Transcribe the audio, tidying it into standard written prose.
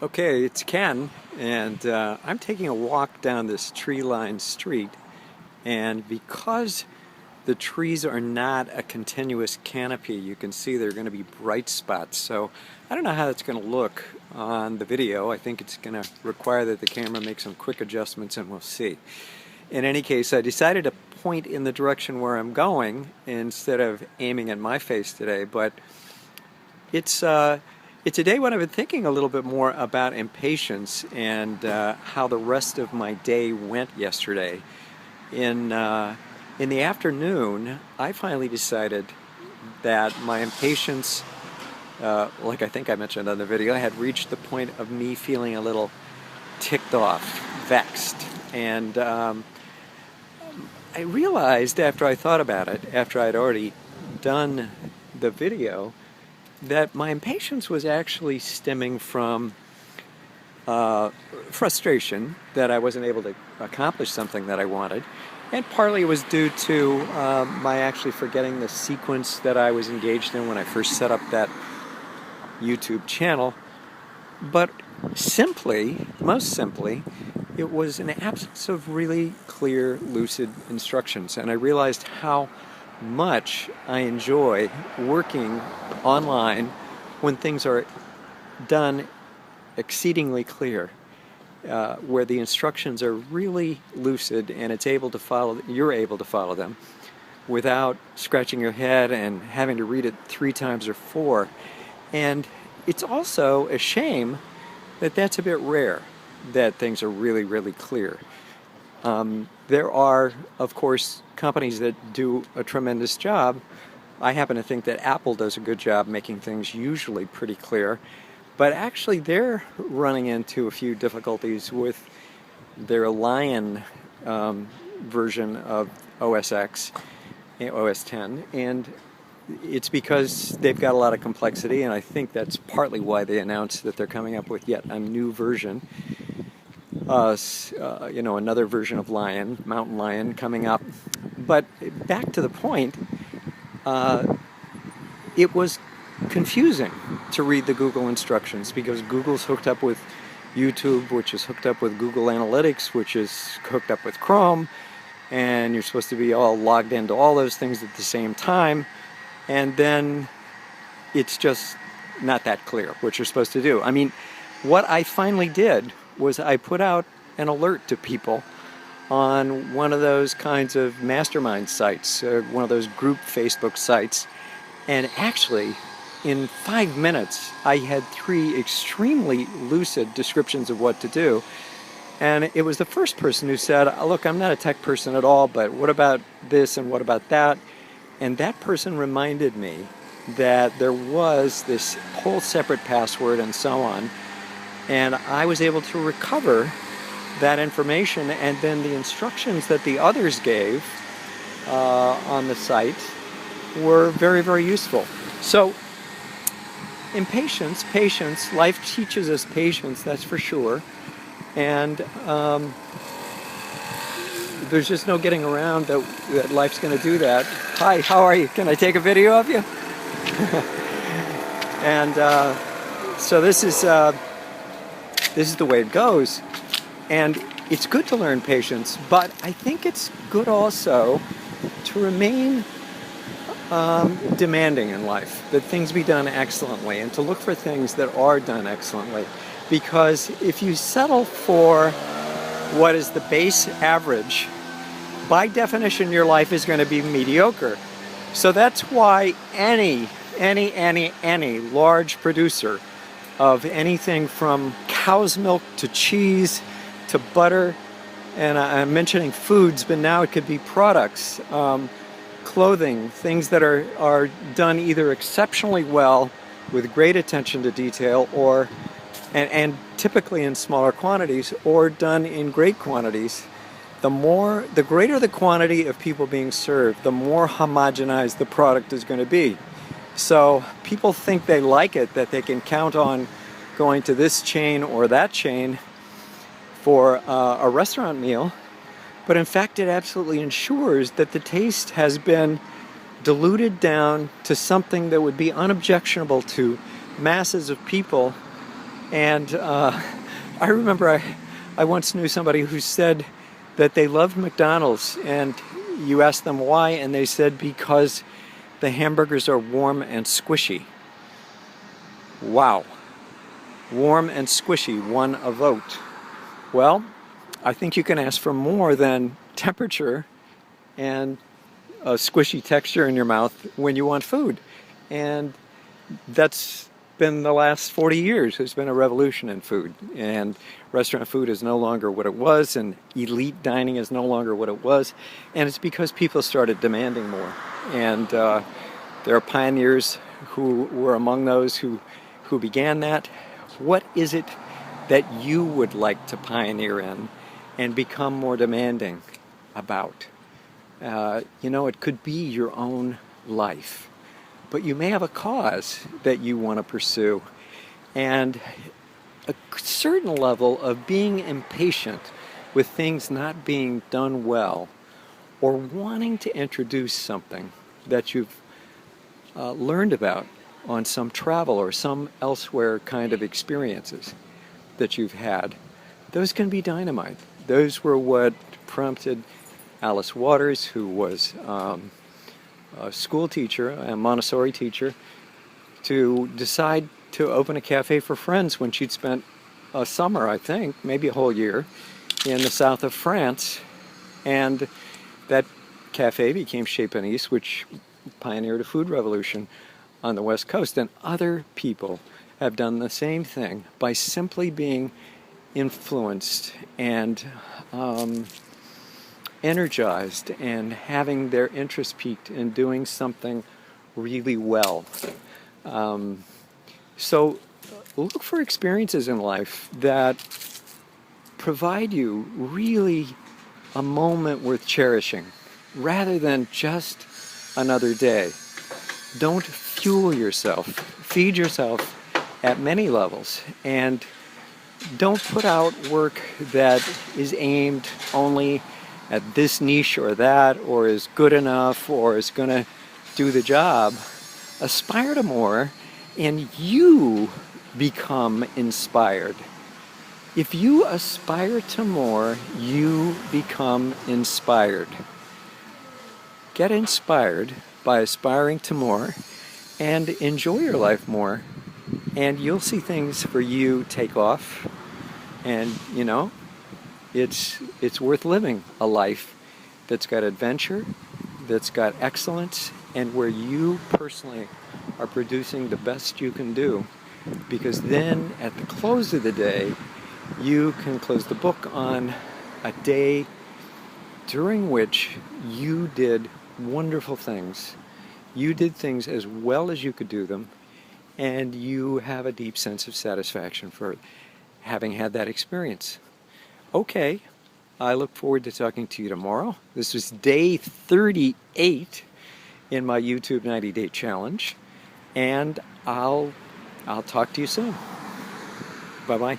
Okay, it's Ken, and I'm taking a walk down this tree-lined street, and because the trees are not a continuous canopy, you can see there are going to be bright spots. So I don't know how it's going to look on the video. I think it's going to require that the camera make some quick adjustments, and we'll see. In any case, I decided to point in the direction where I'm going instead of aiming at my face today, but it's a day when I've been thinking a little bit more about impatience and how the rest of my day went yesterday. In the afternoon, I finally decided that my impatience, like I think I mentioned on the video, had reached the point of me feeling a little ticked off, vexed. And I realized after I thought about it, after I'd already done the video, that my impatience was actually stemming from frustration that I wasn't able to accomplish something that I wanted, and partly it was due to my actually forgetting the sequence that I was engaged in when I first set up that YouTube channel. But most simply, it was an absence of really clear, lucid instructions, and I realized how much I enjoy working online when things are done exceedingly clear, where the instructions are really lucid and you're able to follow them without scratching your head and having to read it 3 times or 4. And it's also a shame that that's a bit rare, that things are really, really clear. There are, of course, companies that do a tremendous job. I happen to think that Apple does a good job making things usually pretty clear, but actually they're running into a few difficulties with their Lion version of OS X, OS X, and it's because they've got a lot of complexity, and I think that's partly why they announced that they're coming up with yet a new version. Another version of Lion, Mountain Lion, coming up. But back to the point, it was confusing to read the Google instructions because Google's hooked up with YouTube, which is hooked up with Google Analytics, which is hooked up with Chrome, and you're supposed to be all logged into all those things at the same time, and then it's just not that clear what you're supposed to do. I mean, what I finally did was I put out an alert to people on one of those kinds of mastermind sites, one of those group Facebook sites, and actually in 5 minutes I had 3 extremely lucid descriptions of what to do. And it was the first person who said, look, I'm not a tech person at all, but what about this and what about that? And that person reminded me that there was this whole separate password and so on. And I was able to recover that information, and then the instructions that the others gave on the site were very, very useful. So patience, life teaches us patience, that's for sure. And there's just no getting around that life's going to do that. Hi, how are you? Can I take a video of you? And so this is the way it goes, and it's good to learn patience, but I think it's good also to remain demanding in life, that things be done excellently, and to look for things that are done excellently, because if you settle for what is the base average, by definition your life is going to be mediocre. So that's why any large producer of anything from cow's milk to cheese to butter, and I'm mentioning foods, but now it could be products, clothing, things that are done either exceptionally well with great attention to detail, or and typically in smaller quantities, or done in great quantities. The greater the quantity of people being served, the more homogenized the product is going to be. So people think they like it, that they can count on going to this chain or that chain for a restaurant meal, but in fact it absolutely ensures that the taste has been diluted down to something that would be unobjectionable to masses of people And I remember I once knew somebody who said that they loved McDonald's, and you asked them why, and they said because the hamburgers are warm and squishy. Wow. Warm and squishy won a vote. Well, I think you can ask for more than temperature and a squishy texture in your mouth when you want food. And that's been the last 40 years. There's been a revolution in food, and restaurant food is no longer what it was, and elite dining is no longer what it was, and it's because people started demanding more. And there are pioneers who were among those who began that. What is it that you would like to pioneer in and become more demanding about? It could be your own life. But you may have a cause that you want to pursue, and a certain level of being impatient with things not being done well, or wanting to introduce something that you've learned about on some travel or some elsewhere kind of experiences that you've had. Those can be dynamite. Those were what prompted Alice Waters, who was a school teacher, a Montessori teacher, to decide to open a cafe for friends when she'd spent a summer, I think, maybe a whole year, in the south of France. And that cafe became Chez Panisse, which pioneered a food revolution on the West Coast. And other people have done the same thing by simply being influenced and energized and having their interest piqued in doing something really well. So look for experiences in life that provide you really a moment worth cherishing rather than just another day. Don't fuel yourself. Feed yourself at many levels, and don't put out work that is aimed only at this niche or that, or is good enough, or is going to do the job. Aspire to more, and you become inspired. If you aspire to more, you become inspired. Get inspired by aspiring to more, and enjoy your life more, and you'll see things for you take off. And it's worth living a life that's got adventure, that's got excellence, and where you personally are producing the best you can do. Because then at the close of the day, you can close the book on a day during which you did wonderful things. You did things as well as you could do them, and you have a deep sense of satisfaction for having had that experience. Okay, I look forward to talking to you tomorrow. This was day 38 in my YouTube 90-day challenge, and I'll talk to you soon. Bye-bye.